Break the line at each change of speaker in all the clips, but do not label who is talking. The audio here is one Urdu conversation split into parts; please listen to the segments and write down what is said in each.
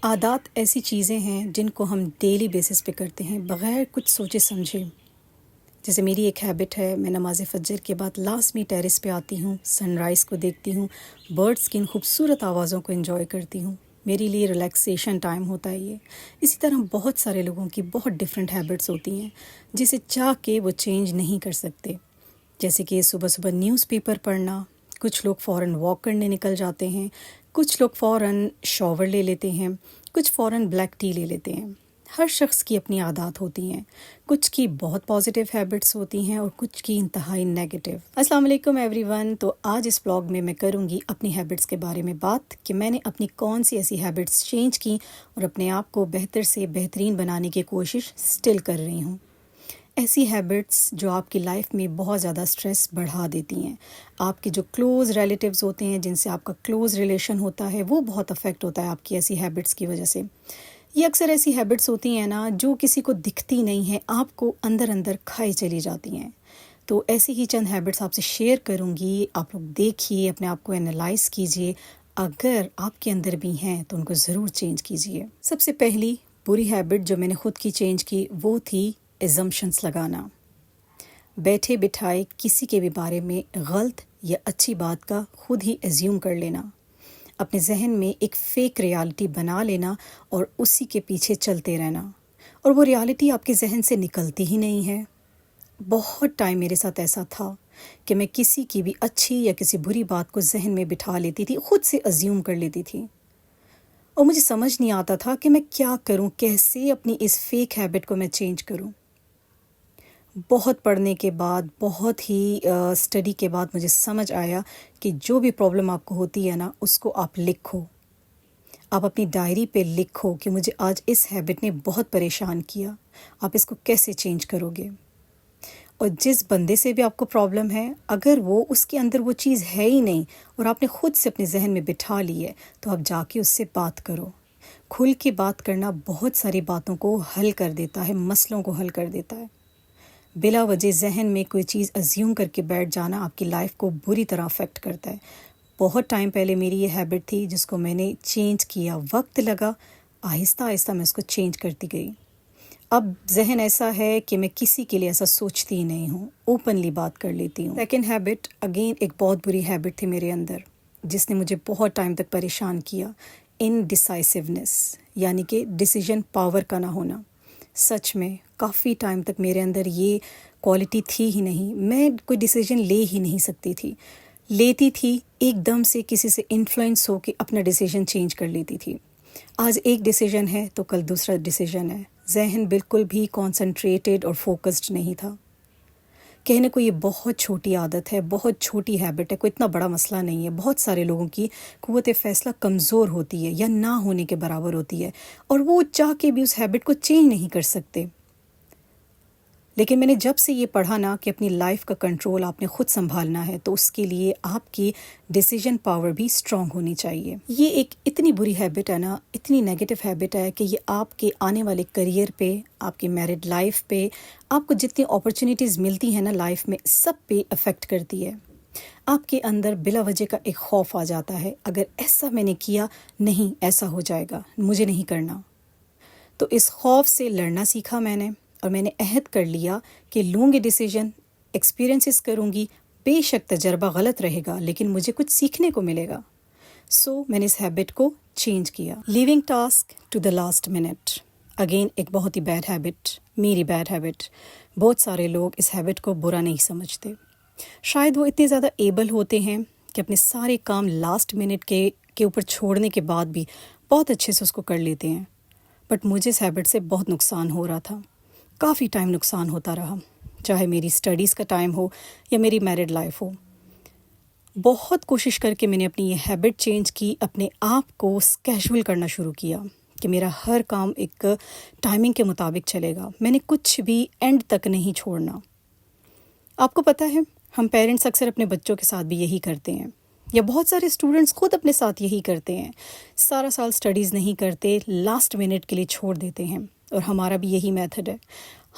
عادات ایسی چیزیں ہیں جن کو ہم ڈیلی بیسس پہ کرتے ہیں بغیر کچھ سوچے سمجھے. جیسے میری ایک ہیبٹ ہے، میں نماز فجر کے بعد لازمی ٹیرس پہ آتی ہوں، سن رائز کو دیکھتی ہوں، برڈس کی ان خوبصورت آوازوں کو انجوائے کرتی ہوں. میرے لیے ریلیکسیشن ٹائم ہوتا ہے یہ. اسی طرح بہت سارے لوگوں کی بہت ڈفرینٹ ہیبٹس ہوتی ہیں جسے چاہ کے وہ چینج نہیں کر سکتے. جیسے کہ صبح صبح نیوز پیپر پڑھنا، کچھ لوگ فوراً واک کرنے نکل جاتے ہیں، کچھ لوگ فوراً شاور لے لیتے ہیں، کچھ فوراً بلیک ٹی لے لیتے ہیں. ہر شخص کی اپنی عادات ہوتی ہیں، کچھ کی بہت پازیٹیو ہیبٹس ہوتی ہیں اور کچھ کی انتہائی نیگیٹو. السلام علیکم ایوری ون. تو آج اس بلاگ میں کروں گی اپنی ہیبٹس کے بارے میں بات کہ میں نے اپنی کون سی ایسی ہیبٹس چینج کی اور اپنے آپ کو بہتر سے بہترین بنانے کی کوشش سٹل کر رہی ہوں. ایسی ہیبٹس جو آپ کی لائف میں بہت زیادہ سٹریس بڑھا دیتی ہیں. آپ کے جو کلوز ریلیٹیوز ہوتے ہیں، جن سے آپ کا کلوز ریلیشن ہوتا ہے، وہ بہت افیکٹ ہوتا ہے آپ کی ایسی ہیبٹس کی وجہ سے. یہ اکثر ایسی ہیبٹس ہوتی ہیں نا جو کسی کو دکھتی نہیں ہیں، آپ کو اندر اندر کھائی چلی جاتی ہیں. تو ایسی ہی چند ہیبٹس آپ سے شیئر کروں گی. آپ لوگ دیکھیے، اپنے آپ کو انالائز کیجیے. اگر آپ کے اندر بھی ہیں تو ان کو ضرور چینج کیجیے. سب سے پہلی بری ہیبٹ جو میں نے خود کی چینج کی وہ تھی ایزمپشنس لگانا. بیٹھے بٹھائے کسی کے بھی بارے میں غلط یا اچھی بات کا خود ہی ایزیوم کر لینا، اپنے ذہن میں ایک فیک ریالٹی بنا لینا اور اسی کے پیچھے چلتے رہنا، اور وہ ریالٹی آپ کے ذہن سے نکلتی ہی نہیں ہے. بہت ٹائم میرے ساتھ ایسا تھا کہ میں کسی کی بھی اچھی یا کسی بری بات کو ذہن میں بٹھا لیتی تھی، خود سے ایزیوم کر لیتی تھی، اور مجھے سمجھ نہیں آتا تھا کہ میں کیا کروں، کیسے اپنی اس فیک ہیبٹ کو میں چینج کروں. بہت پڑھنے کے بعد، بہت ہی اسٹڈی کے بعد مجھے سمجھ آیا کہ جو بھی پرابلم آپ کو ہوتی ہے نا، اس کو آپ لکھو. آپ اپنی ڈائری پہ لکھو کہ مجھے آج اس ہیبٹ نے بہت پریشان کیا، آپ اس کو کیسے چینج کرو گے. اور جس بندے سے بھی آپ کو پرابلم ہے، اگر وہ اس کے اندر وہ چیز ہے ہی نہیں اور آپ نے خود سے اپنے ذہن میں بٹھا لی ہے، تو آپ جا کے اس سے بات کرو. کھل کے بات کرنا بہت ساری باتوں کو حل کر دیتا ہے، مسئلوں کو حل کر دیتا ہے. بلا وجہ ذہن میں کوئی چیز ایزیوم کر کے بیٹھ جانا آپ کی لائف کو بری طرح افیکٹ کرتا ہے. بہت ٹائم پہلے میری یہ ہیبٹ تھی جس کو میں نے چینج کیا. وقت لگا، آہستہ آہستہ میں اس کو چینج کرتی گئی. اب ذہن ایسا ہے کہ میں کسی کے لیے ایسا سوچتی ہی نہیں ہوں، اوپنلی بات کر لیتی ہوں. سیکنڈ ہیبٹ اگین ایک بہت بری ہیبٹ تھی میرے اندر جس نے مجھے بہت ٹائم تک پریشان کیا. انڈیسائسونیس، یعنی کہ ڈیسیژن پاور کا نہ ہونا. سچ میں کافی ٹائم تک میرے اندر یہ کوالٹی تھی ہی نہیں. میں کوئی ڈیسیژن لے ہی نہیں سکتی تھی. لیتی تھی ایک دم سے کسی سے انفلوئنس ہو کے اپنا ڈیسیژن چینج کر لیتی تھی. آج ایک ڈیسیژن ہے تو کل دوسرا ڈیسیژن ہے. ذہن بالکل بھی کانسنٹریٹڈ اور فوکسڈ نہیں تھا. کہنے کو یہ بہت چھوٹی عادت ہے، بہت چھوٹی ہیبٹ ہے، کوئی اتنا بڑا مسئلہ نہیں ہے. بہت سارے لوگوں کی قوت فیصلہ کمزور ہوتی ہے یا نہ ہونے کے برابر ہوتی ہے، اور وہ چاہ کے بھی اس ہیبٹ کو چینج نہیں کر سکتے. لیکن میں نے جب سے یہ پڑھا نا کہ اپنی لائف کا کنٹرول آپ نے خود سنبھالنا ہے، تو اس کے لیے آپ کی ڈیسیژن پاور بھی اسٹرانگ ہونی چاہیے. یہ ایک اتنی بری ہیبٹ ہے نا، اتنی نیگیٹو ہیبٹ ہے کہ یہ آپ کے آنے والے کریئر پہ، آپ کی میرڈ لائف پہ، آپ کو جتنی اپرچونیٹیز ملتی ہیں نا لائف میں، سب پہ افیکٹ کرتی ہے. آپ کے اندر بلا وجہ کا ایک خوف آ جاتا ہے، اگر ایسا میں نے کیا، نہیں ایسا ہو جائے گا، مجھے نہیں کرنا. تو اس خوف سے لڑنا سیکھا میں نے، اور میں نے عہد کر لیا کہ لوں گی ڈیسیژن، ایکسپیرینسز کروں گی. بے شک تجربہ غلط رہے گا لیکن مجھے کچھ سیکھنے کو ملے گا. میں نے اس ہیبٹ کو چینج کیا. Leaving task to the last minute, again ایک بہت ہی بیڈ ہیبٹ، میری بیڈ ہیبٹ. بہت سارے لوگ اس ہیبٹ کو برا نہیں سمجھتے. شاید وہ اتنے زیادہ ایبل ہوتے ہیں کہ اپنے سارے کام لاسٹ منٹ کے اوپر چھوڑنے کے بعد بھی بہت اچھے سے اس کو کر لیتے ہیں. بٹ مجھے اس ہیبٹ سے بہت نقصان ہو رہا تھا. کافی ٹائم نقصان ہوتا رہا، چاہے میری اسٹڈیز کا ٹائم ہو یا میری میرڈ لائف ہو. بہت کوشش کر کے میں نے اپنی یہ ہیبٹ چینج کی، اپنے آپ کو کیجول کرنا شروع کیا کہ میرا ہر کام ایک ٹائمنگ کے مطابق چلے گا. میں نے کچھ بھی اینڈ تک نہیں چھوڑنا. آپ کو پتہ ہے، ہم پیرنٹس اکثر اپنے بچوں کے ساتھ بھی یہی کرتے ہیں، یا بہت سارے اسٹوڈنٹس خود اپنے ساتھ یہی کرتے ہیں. سارا سال اسٹڈیز نہیں کرتے، لاسٹ منٹ کے لیے چھوڑ دیتے ہیں. اور ہمارا بھی یہی میتھڈ ہے.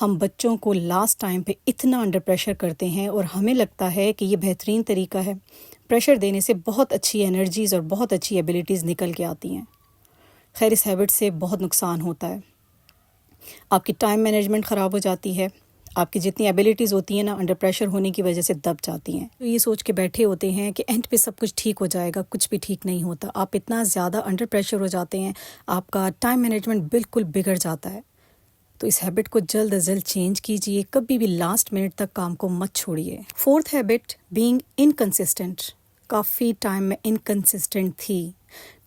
ہم بچوں کو لاسٹ ٹائم پہ اتنا انڈر پریشر کرتے ہیں اور ہمیں لگتا ہے کہ یہ بہترین طریقہ ہے. پریشر دینے سے بہت اچھی انرجیز اور بہت اچھی ایبلٹیز نکل کے آتی ہیں. خیر اس ہیبٹ سے بہت نقصان ہوتا ہے. آپ کی ٹائم مینجمنٹ خراب ہو جاتی ہے. آپ کی جتنی ایبلٹیز ہوتی ہیں نا انڈر پریشر ہونے کی وجہ سے دب جاتی ہیں. تو یہ سوچ کے بیٹھے ہوتے ہیں کہ اینڈ پہ سب کچھ ٹھیک ہو جائے گا، کچھ بھی ٹھیک نہیں ہوتا. آپ اتنا زیادہ انڈر پریشر ہو جاتے ہیں، آپ کا ٹائم مینجمنٹ بالکل بگڑ جاتا ہے. تو اس ہیبٹ کو جلد از جلد چینج کیجئے، کبھی بھی لاسٹ منٹ تک کام کو مت چھوڑیے. Fourth habit being inconsistent. کافی ٹائم میں انکنسسٹنٹ تھی،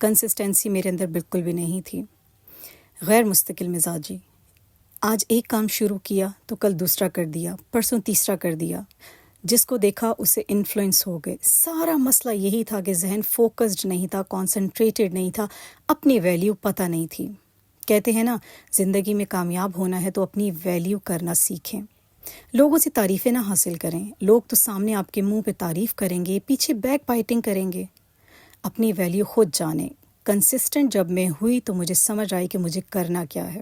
کنسسٹنسی میرے اندر بالکل بھی نہیں تھی. غیر مستقل مزاجی. آج ایک کام شروع کیا تو کل دوسرا کر دیا، پرسوں تیسرا کر دیا. جس کو دیکھا اسے انفلوئنس ہو گئے. سارا مسئلہ یہی تھا کہ ذہن فوکسڈ نہیں تھا، کانسنٹریٹڈ نہیں تھا، اپنی ویلیو پتہ نہیں تھی. کہتے ہیں نا زندگی میں کامیاب ہونا ہے تو اپنی ویلیو کرنا سیکھیں. لوگوں سے تعریفیں نہ حاصل کریں. لوگ تو سامنے آپ کے منہ پہ تعریف کریں گے، پیچھے بیک بائٹنگ کریں گے. اپنی ویلیو خود جانیں. کنسسٹنٹ جب میں ہوئی تو مجھے سمجھ آئی کہ مجھے کرنا کیا ہے.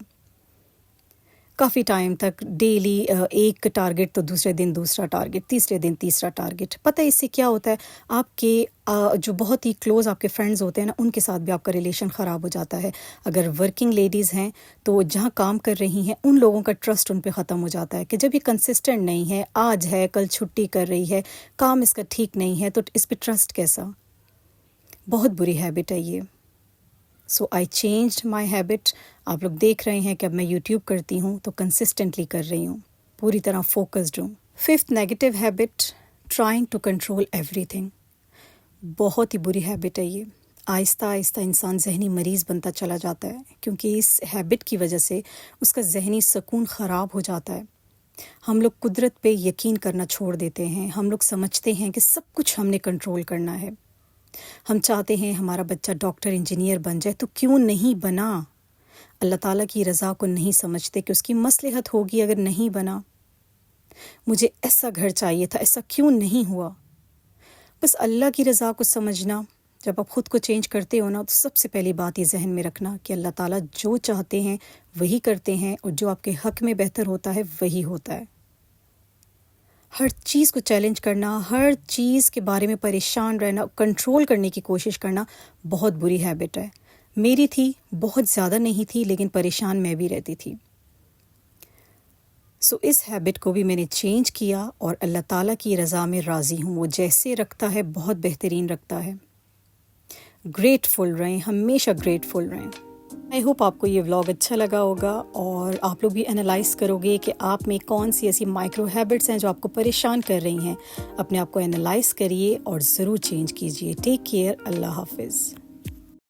کافی ٹائم تک ڈیلی ایک ٹارگٹ تو دوسرے دن دوسرا ٹارگٹ، تیسرے دن تیسرا ٹارگٹ. پتہ ہے اس سے کیا ہوتا ہے؟ آپ کے جو بہت ہی کلوز آپ کے فرینڈز ہوتے ہیں نا ان کے ساتھ بھی آپ کا ریلیشن خراب ہو جاتا ہے. اگر ورکنگ لیڈیز ہیں تو جہاں کام کر رہی ہیں ان لوگوں کا ٹرسٹ ان پہ ختم ہو جاتا ہے کہ جب یہ کنسسٹنٹ نہیں ہے، آج ہے کل چھٹی کر رہی ہے، کام اس کا ٹھیک نہیں ہے، تو اس پہ ٹرسٹ کیسا؟ بہت بری ہیبٹ ہے یہ. سو آئی چینجڈ مائی ہیبٹ. آپ لوگ دیکھ رہے ہیں کہ اب میں یوٹیوب کرتی ہوں تو کنسسٹنٹلی کر رہی ہوں، پوری طرح فوکسڈ ہوں. Fifth negative habit trying to control everything. بہت ہی بری ہیبٹ ہے یہ. آہستہ آہستہ انسان ذہنی مریض بنتا چلا جاتا ہے کیونکہ اس ہیبٹ کی وجہ سے اس کا ذہنی سکون خراب ہو جاتا ہے. ہم لوگ قدرت پہ یقین کرنا چھوڑ دیتے ہیں. ہم لوگ سمجھتے ہیں کہ سب کچھ ہم نے کنٹرول کرنا ہے. ہم چاہتے ہیں ہمارا بچہ ڈاکٹر انجینئر بن جائے تو کیوں نہیں بنا؟ اللہ تعالیٰ کی رضا کو نہیں سمجھتے کہ اس کی مصلحت ہوگی اگر نہیں بنا. مجھے ایسا گھر چاہیے تھا، ایسا کیوں نہیں ہوا؟ بس اللہ کی رضا کو سمجھنا. جب آپ خود کو چینج کرتے ہو نا تو سب سے پہلی بات یہ ذہن میں رکھنا کہ اللہ تعالیٰ جو چاہتے ہیں وہی کرتے ہیں اور جو آپ کے حق میں بہتر ہوتا ہے وہی ہوتا ہے. ہر چیز کو چیلنج کرنا، ہر چیز کے بارے میں پریشان رہنا، کنٹرول کرنے کی کوشش کرنا بہت بری ہیبٹ ہے. میری تھی، بہت زیادہ نہیں تھی لیکن پریشان میں بھی رہتی تھی. سو اس ہیبٹ کو بھی میں نے چینج کیا اور اللہ تعالیٰ کی رضا میں راضی ہوں. وہ جیسے رکھتا ہے بہت بہترین رکھتا ہے. گریٹفل رہیں، ہمیشہ گریٹفل رہیں. آئی ہوپ آپ کو یہ ولاگ اچھا لگا ہوگا اور آپ لوگ بھی انالائز کرو گے کہ آپ میں کون سی ایسی مائکرو ہیبٹس ہیں جو آپ کو پریشان کر رہی ہیں. اپنے آپ کو انالائز کریے اور ضرور چینج کیجیے. Take care. اللہ حافظ.